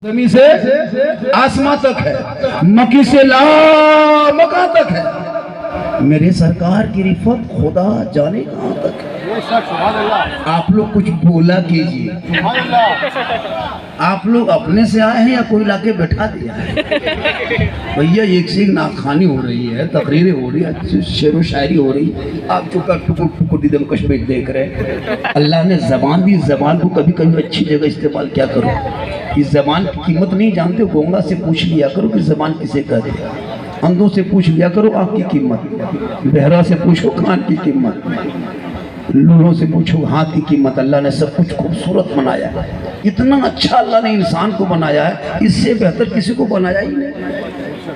जमीन से आसमां तक है, मक्की से ला मका तक है। मेरे सरकार की रिफत खुदा जाने कहां तक है। आप लोग कुछ बोला कीजिए। आप लोग अपने से आए हैं या कोई लाके बैठा दिया है? भैया एक से एक नाखानी हो रही है, तकरीरें हो रही है, शेरो शायरी हो रही है, आप चुका टुकुर टुकुर दिदम कश्मीर देख रहे हैं। अल्लाह ने जबान दी, जबान को कभी कभी अच्छी जगह इस्तेमाल क्या करो। इस जबान की कीमत नहीं जानते, गोंगा से पूछ लिया करो कि जबान किसे कहते हैं। अंधों से पूछ लिया करो आँख की कीमत, बहरा से पूछो कान की कीमत, लूलों से पूछो हाथ की कीमत। अल्लाह ने सब कुछ खूबसूरत बनाया है, इतना अच्छा अल्लाह ने इंसान को बनाया है, इससे बेहतर किसी को बनाया ही नहीं।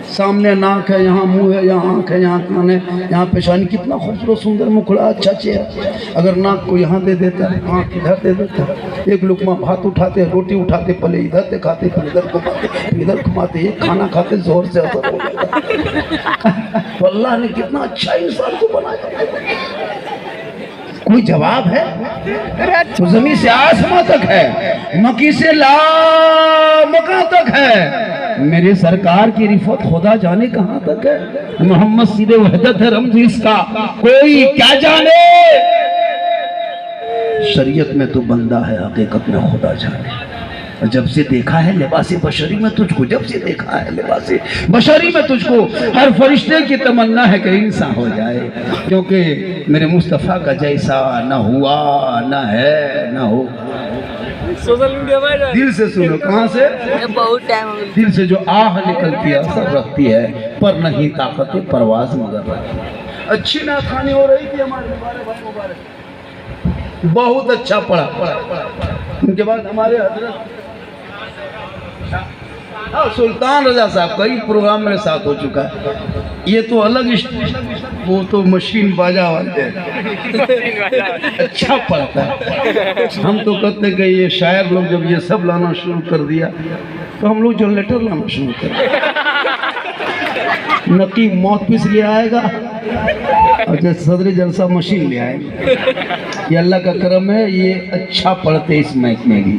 सामने नाक है, यहाँ मुंह है, यहाँ आँख है, यहाँ कान है, यहाँ पेशानी, कितना खूबसूरत सुंदर मुखड़ा अच्छा चेहरा। अगर नाक को यहाँ दे देता है, आँख इधर दे देता है, एक लुकमा भात उठाते, रोटी उठाते, पहले इधर से खाते, फिर इधर घुमाते, फिर इधर घुमाते, एक खाना खाते जोर से असर हो जाता। तो अल्लाह ने कितना अच्छा इंसान को बनाया। कोई जवाब है? तो जमीन से आसमां तक है, मक्की से ला मका तक है। मेरे सरकार की रिफत खुदा जाने कहां तक है। मोहम्मद सीधे वहदत है रमज इसका कोई क्या जाने। शरीयत में तो बंदा है, हकीकत में खुदा जाने। जब से देखा है लिबासे बशरी में तुझको, जब से देखा है लिबासे बशरी में तुझको, हर फरिश्ते की तमन्ना है कि इंसान हो जाए, क्योंकि मेरे मुस्तफ़ा का जैसा न हुआ न है न हो। सोशल मीडिया में दिल से सुनो, कहाँ से? बहुत टाइम दिल से जो आह निकलती है असर रखती है, पर नहीं ताकत परवाज मगर रखती। अच्छी नाखानी हो रही थी हमारे, बहुत अच्छा पढ़ा। उनके बाद हमारे हजरत सुल्तान रजा साहब का ही प्रोग्राम मेरे साथ हो चुका है। ये तो अलग, वो तो मशीन बाजा वाले अच्छा पढ़ता है। हम तो कहते कि ये शायर लोग जब ये सब लाना शुरू कर दिया तो हम लोग जनरेटर लाना शुरू कर, नकी मौत पीस ले आएगा और जैसे सदर जलसा मशीन ले आएगा। ये अल्लाह का करम है, ये अच्छा पढ़ते इस मैच में भी,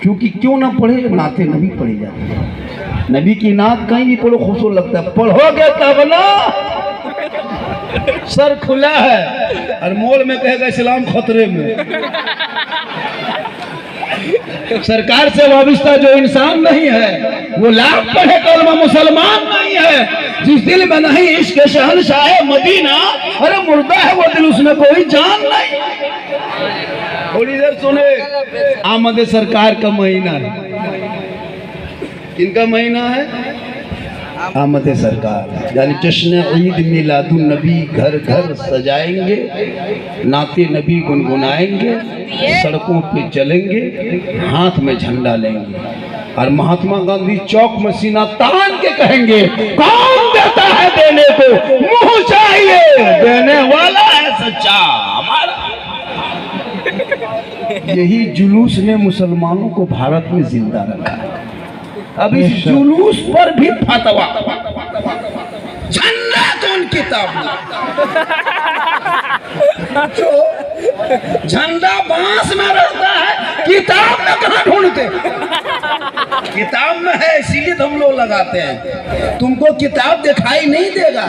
क्योंकि क्यों ना पढ़े, नाते नबी पढ़े जाते हैं। नबी की नात कहीं भी पढ़ो खूबसूरत लगता है, पढ़ोगे तब ना सर खुला है और मोल में कहेगा इस्लाम खतरे में। सरकार से वाबिस्ता जो इंसान नहीं है वो लाख पढ़े कलमा मुसलमान नहीं है। जिस दिल में नहीं इश्क शहंशाह मदीना, अरे मुर्दा है वो दिल, उसमें कोई जान नहीं। थोड़ी देर सुने, आमद सरकार का महीना है। किनका महीना है? आमद सरकार, यानी जश्न ईद मिलादुन नबी घर घर सजाएंगे, नाते नबी गुनगुनाएंगे, सड़कों पे चलेंगे, हाथ में झंडा लेंगे और महात्मा गांधी चौक में सीना तान के कहेंगे, कौन देता है देने को मुंह चाहिए, देने वाला है सच्चा हमारा। यही जुलूस ने मुसलमानों को भारत में जिंदा रखा है। अब इस जुलूस पर भी फतवा, झंडा कौन किताब जो झंडा बांस में रहता है, किताब में कहाँ ढूंढते? किताब में है इसीलिए तो हम लोग लगाते हैं। तुमको किताब दिखाई नहीं देगा,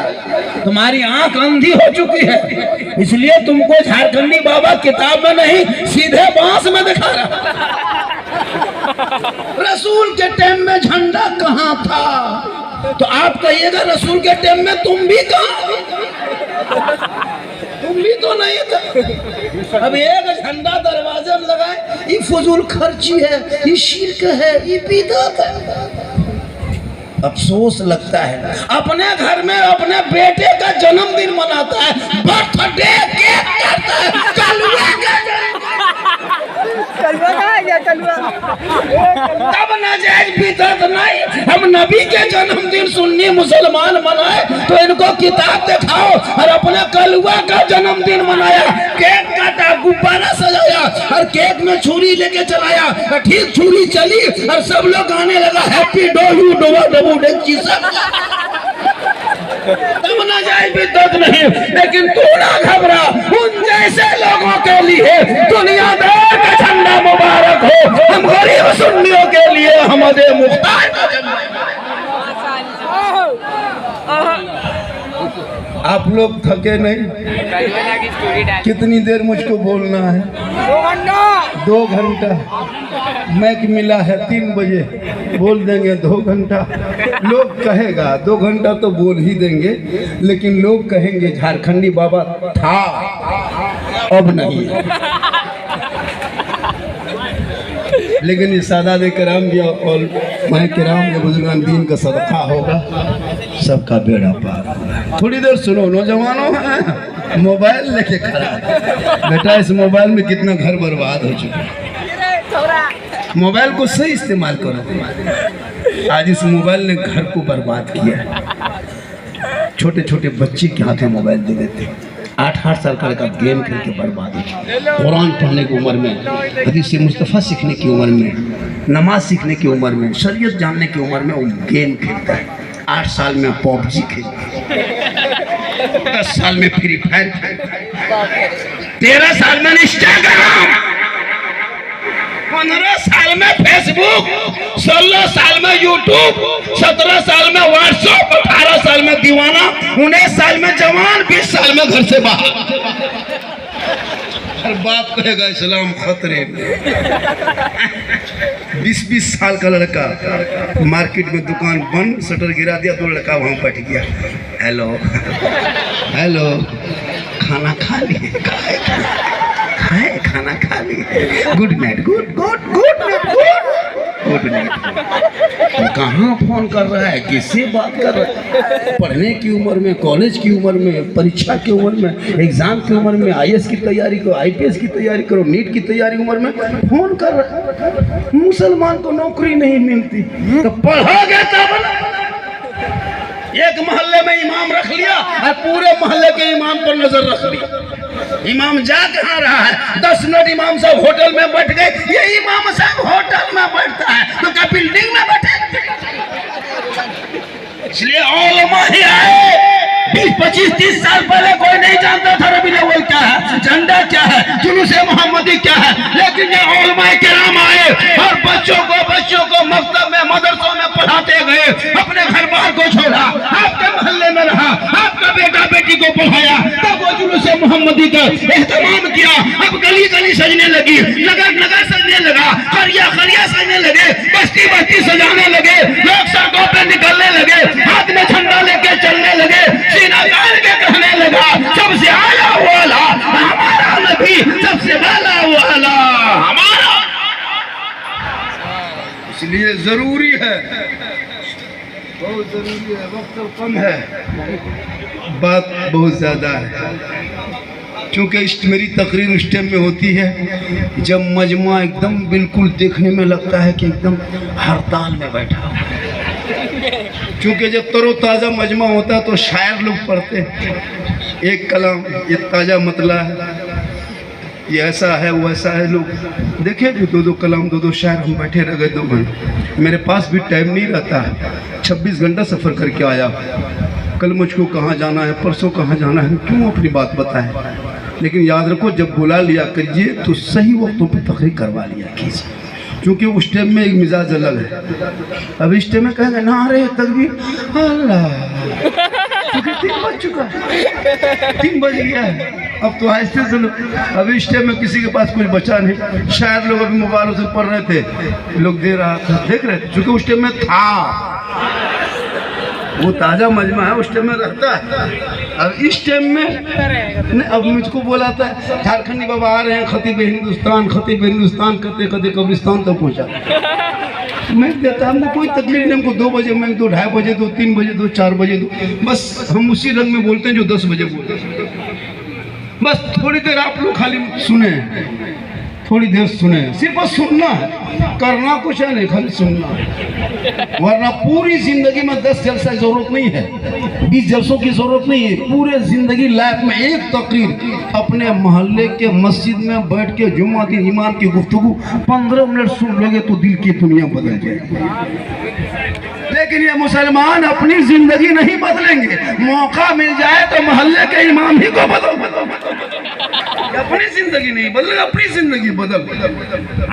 तुम्हारी आंख अंधी हो चुकी है, इसलिए तुमको झारखंडी बाबा किताब में नहीं सीधे बांस में दिखा रहा। रसूल के टाइम में झंडा कहाँ था? तो आप कहिएगा रसूल के टाइम में तुम भी कहाँ? तुम भी तो नहीं था। अब एक झंडा दरवाजे में लगाए, ये फजूल खर्ची है, ये शिर्क है, ये बिदअत है। अफसोस लगता है, अपने घर में अपने बेटे का जन्मदिन मनाता है, बर्थडे केक करता है, तब नाजायज बिदअत नहीं। हम नबी के जन्मदिन सुन्नी मुसलमान मनाए तो इनको किताब दिखाओ, और अपने कलुआ का जन्मदिन मनाया, केक काटा, गुब्बारा सजाया और केक में छुरी लेके चलाया, ठीक छुरी चली और सब लोग गाने लगा हैप्पी डो यू डोवा डबू डेंची सब। तब नाजायज बिदअत नहीं, लेकिन तू ना घबरा, उन जैसे लोगों के लिए दुनिया में झंडा मुबारक हो। हम गरीब सुन्नियों के लिए हमदे मुख्तार का झंडा। आप लोग थके नहीं? कितनी देर मुझको बोलना है? 2 घंटा। मैच मिला है 3 बजे, बोल देंगे 2 घंटा। लोग कहेगा 2 घंटा तो बोल ही देंगे, लेकिन लोग कहेंगे झारखंडी बाबा था, अब नहीं। लेकिन ये सादात कराम भी और मैं कराम के बुजुर्गान दीन का सदका होगा, सबका बेड़ा पार। थोड़ी देर सुनो, नौजवानों हैं मोबाइल लेके खड़ा है बेटा, इस मोबाइल में कितना घर बर्बाद हो चुका है। मोबाइल को सही इस्तेमाल करो। आज इस मोबाइल ने घर को बर्बाद किया है। छोटे छोटे बच्चे के हाथ में मोबाइल दे देते हैं। 8-8 साल का लड़का गेम खेल के बर्बाद हो चुका। कुरान पढ़ने की उम्र में, हदीस मुस्तफ़ा सीखने की उम्र में, नमाज सीखने की उम्र में, शरीयत जानने की उम्र में वो गेम खेलता है। 8 साल में पबजी खेलता है, 10 साल में फ्री फायर खेलता है, 13 साल में इंस्टाग्राम, 15 साल में फेसबुक, 16 साल में यूट्यूब, 17 साल में व्हाट्सएप, 18 साल में दीवाना, 19 साल में जवान, 20 साल में घर से बाहर। हर बाप कहेगा इस्लाम खतरे में। 20-20 साल का लड़का मार्केट में दुकान बंद, शटर गिरा दिया तो लड़का वहां बैठ गया। हेलो हेलो, खाना खा लिए? खाए, खाना खा लिए? Good night, good good good night, good night. कहाँ फोन कर रहा है, किससे बात कर रहा है? पढ़ने की उम्र में, कॉलेज की उम्र में, परीक्षा की उम्र में, एग्जाम की उम्र में, IAS की तैयारी करो, IPS की तैयारी करो, नीट की तैयारी उम्र में फोन कर रहा है। मुसलमान को नौकरी नहीं मिलती तो पढ़ोगे तब ना। एक मोहल्ले में इमाम रख लिया और पूरे मोहल्ले के इमाम पर नजर रख ली। इमाम जा कहाँ रहा है? 10 मिनट इमाम साहब होटल में बैठ गए। ये इमाम साहब होटल में बैठता है तो क्या बिल्डिंग में बैठे? इसलिए उलमा ही आए। 20-25-30 साल पहले कोई नहीं जानता था रबीउल अव्वल क्या है, झंडा क्या है, जुलूस-ए मोहम्मदी क्या है, लेकिन ये उलमा किराम आए और बच्चों को मकतब में, मदरसों में पढ़ाते गए। अपने घर बार को छोड़ा, आपके मोहल्ले में रहा, आपका बेटा बेटी को पढ़ाया, तब वो जुलूस-ए मोहम्मदी का एहतमाम किया। अब गली गली सजने लगी, नगर नगर सजने लगा, खरिया खरिया सजने लगे, बस्ती बस्ती सजाने लगे, लोग सड़कों पे निकलने लगे, हाथ में झंडा लेके चलने लगे, सीना तान के कहने लगा सबसे आला वाला हमारा नबी, सबसे वाला वाला हमारा। इसलिए जरूरी है, बहुत जरूरी है। वक्त तो कम है, बात बहुत ज्यादा है। क्योंकि मेरी तकरीर उस टाइम में होती है जब मजमा एकदम बिल्कुल देखने में लगता है कि एकदम हड़ताल में बैठा हुआ। क्योंकि जब तरोताज़ा मजमा होता है तो शायर लोग पढ़ते हैं, एक कलाम ये ताज़ा मतला है, ये ऐसा है वो ऐसा है। लोग देखे जो 2-2 कलाम 2-2 शायर, हम बैठे रह गए 2 घंटे। मेरे पास भी टाइम नहीं रहता है, 26 घंटा सफ़र करके आया। कल मुझको कहाँ जाना है, परसों कहाँ जाना है, क्यों अपनी बात बताएं। लेकिन याद रखो, जब बुला लिया करिए तो सही वक्तों पे तकरीर करवा लिया कीजिए। क्योंकि उस टाइम में एक मिजाज अलग है। अब इस टाइम में कहेंगे नारे तकबीर, अल्लाह, क्योंकि 3 बज चुका है, 3 बज गया है। अब तो आहिस्ते सुनो। अब इस टाइम में किसी के पास कुछ बचा नहीं। शायद लोग अभी मोबाइलों से पढ़ रहे थे, लोग दे रहा था, देख रहे थे, क्योंकि उस टाइम में था, वो ताज़ा मजमा है, उस टाइम में रहता है। अब इस टाइम में अब मुझको बोला था झारखंडी बाबा आ रहे हैं, खतीब हिंदुस्तान करते करते कब्रिस्तान तक पहुंचा। मैं देता, हमको कोई तकलीफ नहीं, हमको 2 बजे मैं दो, 2:30 बजे दो, 3 बजे दो, 4 बजे दो, बस हम उसी रंग में बोलते हैं जो 10 बजे बोलते हैं। बस थोड़ी देर आप लोग खाली सुने, थोड़ी देर सुने, सिर्फ बस सुनना है, करना कुछ है नहीं, खाली सुनना है। वरना पूरी जिंदगी में 10 जलसा की जरूरत नहीं है, 20 जलसों की जरूरत नहीं है। पूरे जिंदगी लाइफ में एक तकरीर अपने मोहल्ले के मस्जिद में बैठ के जुम्मा दिन इमाम की गुफ्तगू 15 मिनट सुन लोगे तो दिल की दुनिया बदल जाएगी। लेकिन ये मुसलमान अपनी जिंदगी नहीं बदलेंगे। मौका मिल जाए तो मोहल्ले के इमाम ही को बदल अपनी जिंदगी नहीं बदल, अपनी जिंदगी बदल।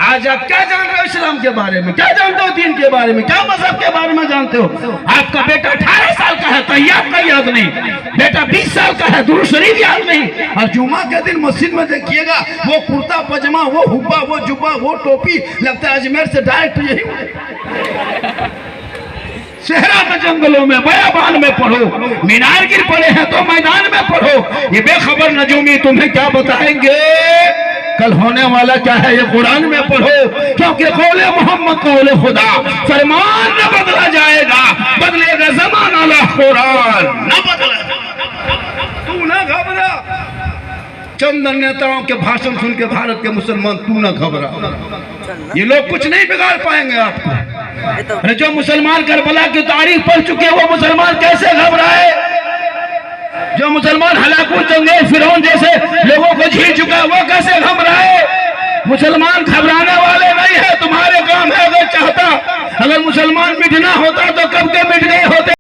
आज आप क्या जान रहे हो इस्लाम के बारे में, क्या जानते हो दीन के बारे में, क्या मजहब के बारे में जानते हो? आपका बेटा 18 साल का है, तैयार का याद नहीं, बेटा 20 साल का है, दुरूद शरीफ याद नहीं। और जुम्मा के दिन मस्जिद में देखिएगा वो कुर्ता पजामा, वो हुब्बा, वो जुब्बा, वो टोपी, लगता है अजमेर से डायरेक्ट यही। शहरा में, जंगलों में, बयाबान में पढ़ो, मीनारगिर पढ़े हैं तो मैदान में पढ़ो। ये बेखबर नजूमी तुम्हें क्या बताएंगे कल होने वाला क्या है, ये कुरान में पढ़ो। क्योंकि कौले मोहम्मद कौले खुदा, फरमान न बदला जाएगा, बदलेगा ज़माना ला कुरान न बदला। तू ना घबरा, चंद नेताओं के भाषण सुन के भारत के मुसलमान तू ना घबरा, ये लोग कुछ नहीं बिगाड़ पाएंगे आपको। अरे जो मुसलमान करबला की तारीख पढ़ चुके वो मुसलमान कैसे घबराए? जो मुसलमान हलाकू जंगे फिरौन जैसे लोगों को झील चुका वो कैसे घबराए? मुसलमान घबराने वाले नहीं है, तुम्हारे काम है। अगर चाहता, अगर मुसलमान मिटना होता तो कब के मिट गए होते।